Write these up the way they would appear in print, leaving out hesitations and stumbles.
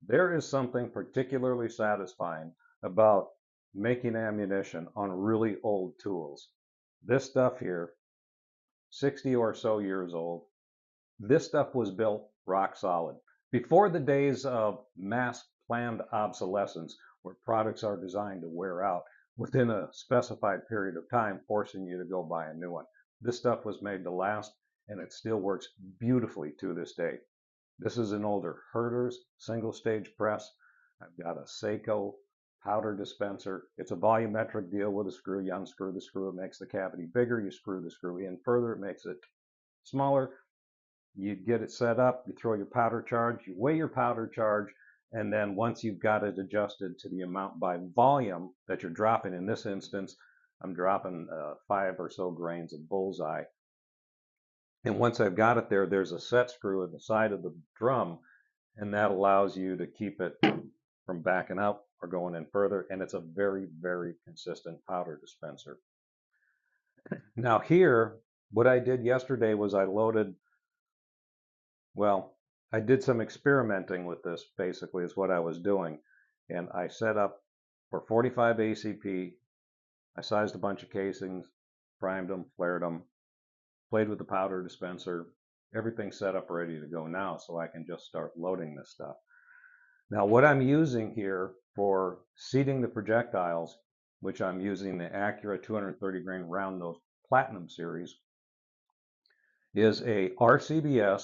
There is something particularly satisfying about making ammunition on really old tools. This stuff here, 60 or so years old, this stuff was built rock solid. Before the days of mass planned obsolescence, where products are designed to wear out within a specified period of time, forcing you to go buy a new one. This stuff was made to last, and it still works beautifully to this day. This is an older Herter's single stage press. I've got a Seiko powder dispenser. It's a volumetric deal with a screw. You unscrew the screw, it makes the cavity bigger. You screw the screw in further, it makes it smaller. You get it set up, you throw your powder charge, you weigh your powder charge, and then once you've got it adjusted to the amount by volume that you're dropping, in this instance, I'm dropping 5 or so grains of bullseye. And once I've got it there, there's a set screw in the side of the drum, and that allows you to keep it from backing out or going in further. And it's a very, very consistent powder dispenser. Now here, what I did yesterday was I did some experimenting with this, basically, is what I was doing. And I set up for 45 ACP. I sized a bunch of casings, primed them, flared them, played with the powder dispenser, everything set up ready to go now, so I can just start loading this stuff. Now what I'm using here for seating the projectiles, which I'm using the Acura 230 grain round nose Platinum series, is a RCBS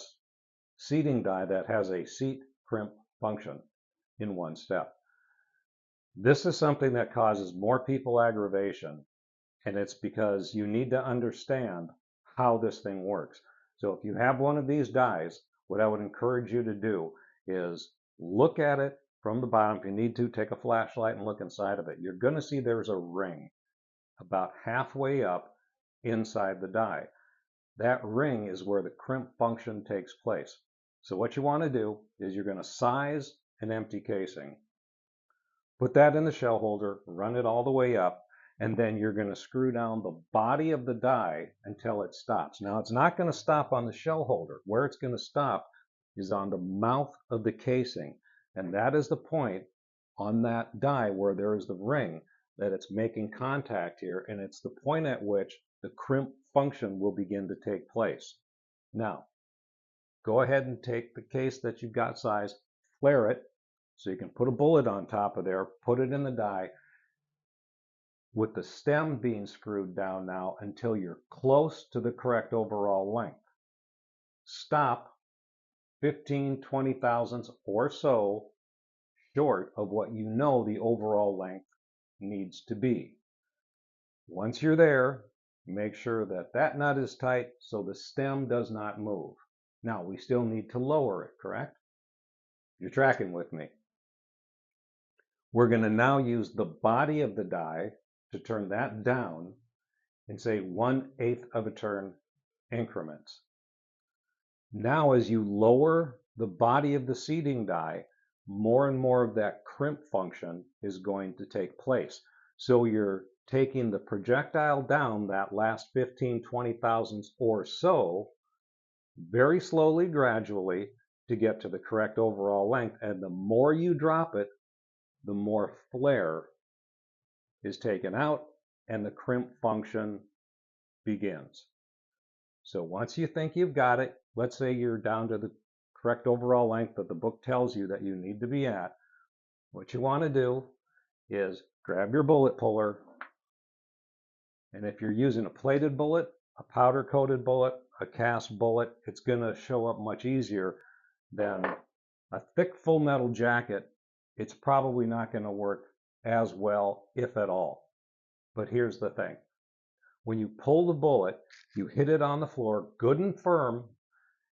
seating die that has a seat crimp function in one step. This is something that causes more people aggravation, and it's because you need to understand how this thing works. So if you have one of these dies, what I would encourage you to do is look at it from the bottom. If you need to, take a flashlight and look inside of it. You're going to see there's a ring about halfway up inside the die. That ring is where the crimp function takes place. So what you want to do is you're going to size an empty casing, put that in the shell holder, run it all the way up, and then you're going to screw down the body of the die until it stops. Now, it's not going to stop on the shell holder. Where it's going to stop is on the mouth of the casing, and that is the point on that die where there is the ring that it's making contact here, and it's the point at which the crimp function will begin to take place. Now, go ahead and take the case that you've got sized, flare it, so you can put a bullet on top of there, put it in the die, with the stem being screwed down now until you're close to the correct overall length. Stop 15, 20 thousandths or so short of what you know the overall length needs to be. Once you're there, make sure that that nut is tight so the stem does not move. Now, we still need to lower it, correct? You're tracking with me. We're going to now use the body of the die to turn that down in, say, 1/8 of a turn increments. Now, as you lower the body of the seating die, more and more of that crimp function is going to take place. So you're taking the projectile down that last 15, 20 thousandths or so, very slowly, gradually, to get to the correct overall length. And the more you drop it, the more flare is taken out and the crimp function begins. So once you think you've got it, let's say you're down to the correct overall length that the book tells you that you need to be at, what you want to do is grab your bullet puller, and if you're using a plated bullet, a powder coated bullet, a cast bullet, it's going to show up much easier than a thick full metal jacket. It's probably not going to work as well, if at all. But here's the thing. When you pull the bullet, you hit it on the floor good and firm,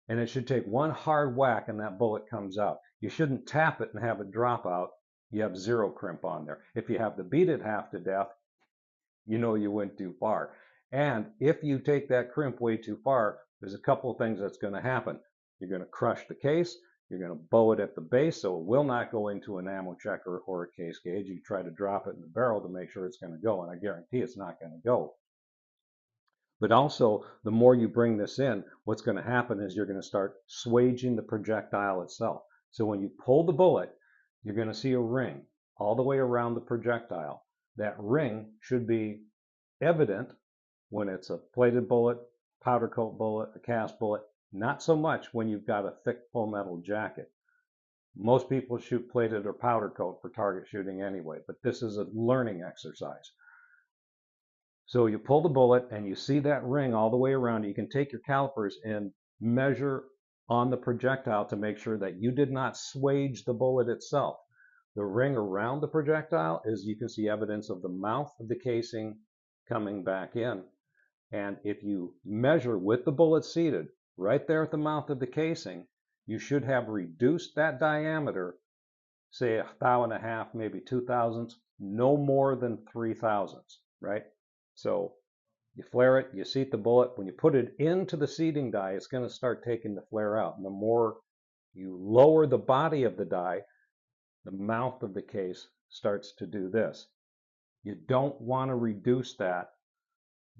and it should take one hard whack and that bullet comes out. You shouldn't tap it and have it drop out. You have zero crimp on there. If you have to beat it half to death, you know you went too far. And if you take that crimp way too far, there's a couple of things that's going to happen. You're going to crush the case. You're going to bow it at the base, so it will not go into an ammo checker or a case gauge. You try to drop it in the barrel to make sure it's going to go, and I guarantee it's not going to go. But also, the more you bring this in, what's going to happen is you're going to start swaging the projectile itself. So when you pull the bullet, you're going to see a ring all the way around the projectile. That ring should be evident when it's a plated bullet, powder coat bullet, a cast bullet, not so much when you've got a thick full metal jacket. Most people shoot plated or powder coat for target shooting anyway, but this is a learning exercise. So you pull the bullet and you see that ring all the way around. You can take your calipers and measure on the projectile to make sure that you did not swage the bullet itself. The ring around the projectile is, you can see evidence of the mouth of the casing coming back in. And if you measure with the bullet seated right there at the mouth of the casing, you should have reduced that diameter, say 1.5 thou, maybe 2 thousandths, no more than 3 thousandths, right? So you flare it, you seat the bullet. When you put it into the seating die, it's going to start taking the flare out. And the more you lower the body of the die, the mouth of the case starts to do this. You don't want to reduce that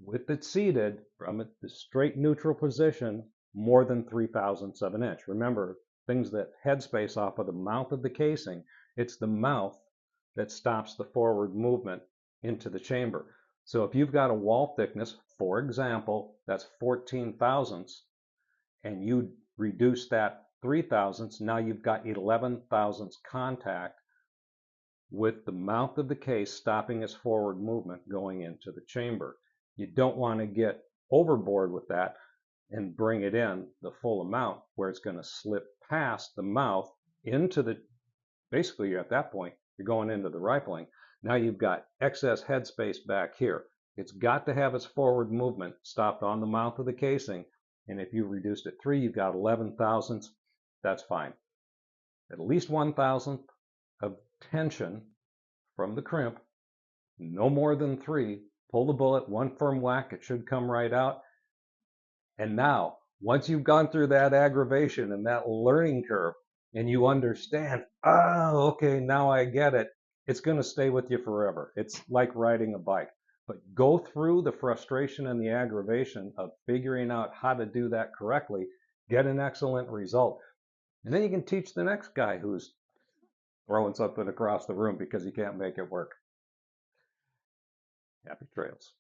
with it seated from the straight neutral position more than 3 thousandths of an inch. Remember, things that headspace off of the mouth of the casing, it's the mouth that stops the forward movement into the chamber. So if you've got a wall thickness, for example, that's 14 thousandths, and you reduce that 3 thousandths, now you've got 11 thousandths contact with the mouth of the case stopping its forward movement going into the chamber. You don't want to get overboard with that and bring it in the full amount where it's going to slip past the mouth into the, basically at that point, you're going into the rifling. Now you've got excess headspace back here. It's got to have its forward movement stopped on the mouth of the casing. And if you reduced it 3, you've got 11 thousandths. That's fine. At least 1 thousandth of tension from the crimp, no more than 3. Pull the bullet, one firm whack, it should come right out. And now, once you've gone through that aggravation and that learning curve, and you understand, oh, okay, now I get it, it's going to stay with you forever. It's like riding a bike. But go through the frustration and the aggravation of figuring out how to do that correctly, get an excellent result. And then you can teach the next guy who's throwing something across the room because he can't make it work. Happy trails.